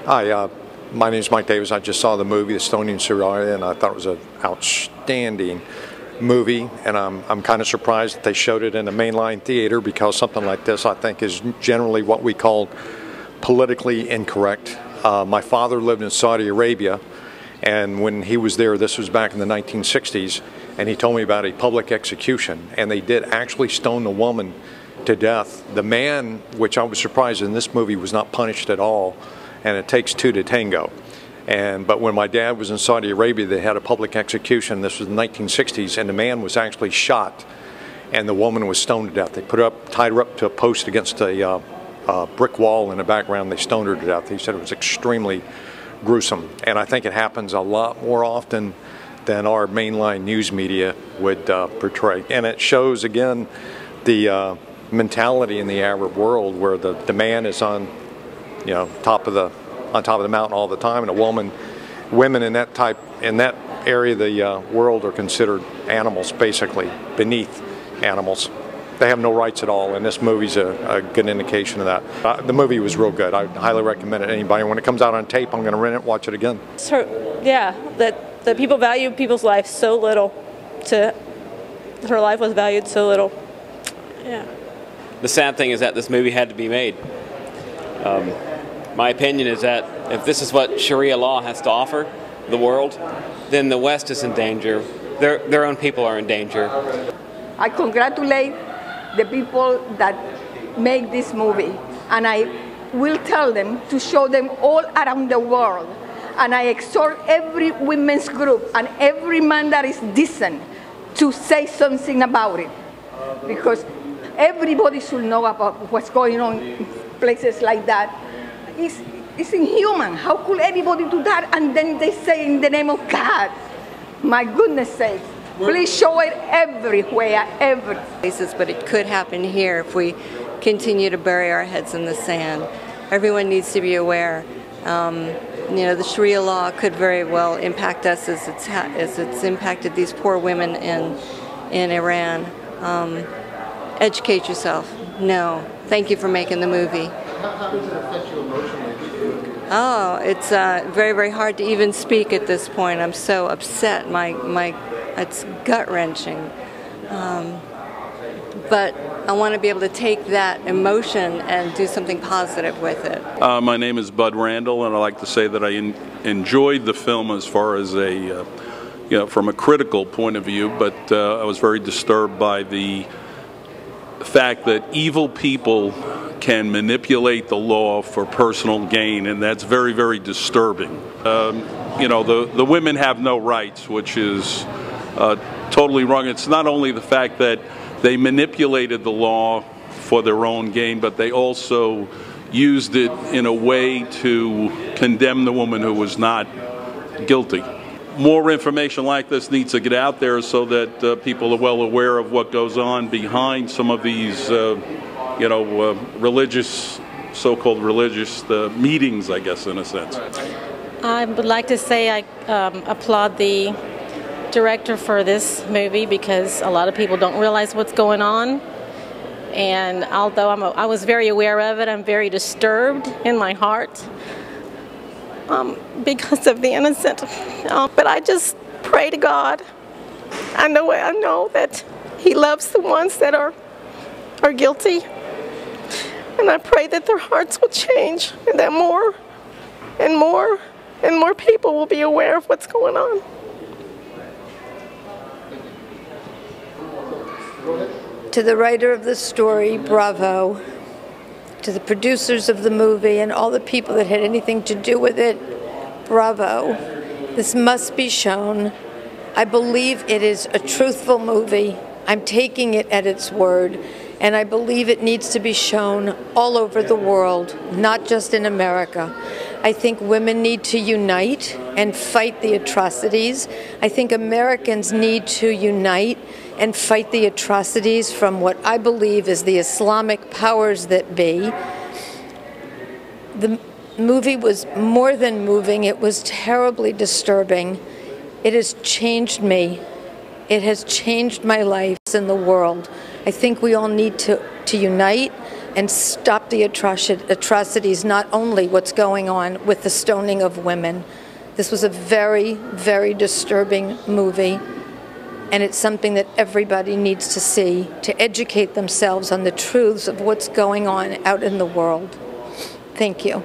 Hi, my name is Mike Davis. I just saw the movie, The Stoning Soraya, and I thought it was an outstanding movie. And I'm kind of surprised that they showed it in a mainline theater, because something like this, I think, is generally what we call politically incorrect. My father lived in Saudi Arabia, and when he was there, this was back in the 1960s, and he told me about a public execution, and they did actually stone the woman to death. The man, which I was surprised in this movie, was not punished at all, and it takes two to tango. But when my dad was in Saudi Arabia, they had a public execution. This was the 1960s, and the man was actually shot, and the woman was stoned to death. They tied her up to a post against a brick wall in the background. They stoned her to death. He said it was extremely gruesome, and I think it happens a lot more often than our mainline news media would portray. And it shows, again, the mentality in the Arab world, where the man is on top of the mountain all the time, and women in that area of the world are considered animals, basically beneath animals. They have no rights at all, and this movie's a good indication of that. The movie was real good. I highly recommend it to anybody. When it comes out on tape, I'm going to rent it, watch it again. That people value people's lives so little. Her life was valued so little. Yeah. The sad thing is that this movie had to be made. My opinion is that if this is what Sharia law has to offer the world, then the West is in danger. Their own people are in danger. I congratulate the people that make this movie, and I will tell them to show them all around the world. And I exhort every women's group and every man that is decent to say something about it, because everybody should know about what's going on in places like that. It's inhuman. How could anybody do that? And then they say, in the name of God. My goodness sakes. Please show it everywhere, places, but it could happen here if we continue to bury our heads in the sand. Everyone needs to be aware. The Sharia law could very well impact us as it's impacted these poor women in Iran. Educate yourself. No. Thank you for making the movie. How does it affect you emotionally? Oh, it's very, very hard to even speak at this point. I'm so upset. It's gut-wrenching. But I want to be able to take that emotion and do something positive with it. My name is Bud Randall, and I'd like to say that I enjoyed the film as far as from a critical point of view, but I was very disturbed by the fact that evil people can manipulate the law for personal gain, and that's very, very disturbing. The women have no rights, which is totally wrong. It's not only the fact that they manipulated the law for their own gain, but they also used it in a way to condemn the woman who was not guilty. More information like this needs to get out there so that people are well aware of what goes on behind some of these, religious, so-called religious meetings, I guess, in a sense. I would like to say I applaud the director for this movie, because a lot of people don't realize what's going on. And although I was very aware of it, I'm very disturbed in my heart because of the innocent. But I just pray to God. I know that He loves the ones that are guilty, and I pray that their hearts will change, and that more and more and more people will be aware of what's going on. To the writer of the story, bravo. To the producers of the movie and all the people that had anything to do with it, bravo. This must be shown. I believe it is a truthful movie. I'm taking it at its word, and I believe it needs to be shown all over the world, not just in America. I think women need to unite and fight the atrocities. I think Americans need to unite and fight the atrocities from what I believe is the Islamic powers that be. The movie was more than moving. It was terribly disturbing. It has changed me. It has changed my life in the world. I think we all need to unite. and stop the atrocities, not only what's going on with the stoning of women. This was a very, very disturbing movie, and it's something that everybody needs to see to educate themselves on the truths of what's going on out in the world. Thank you.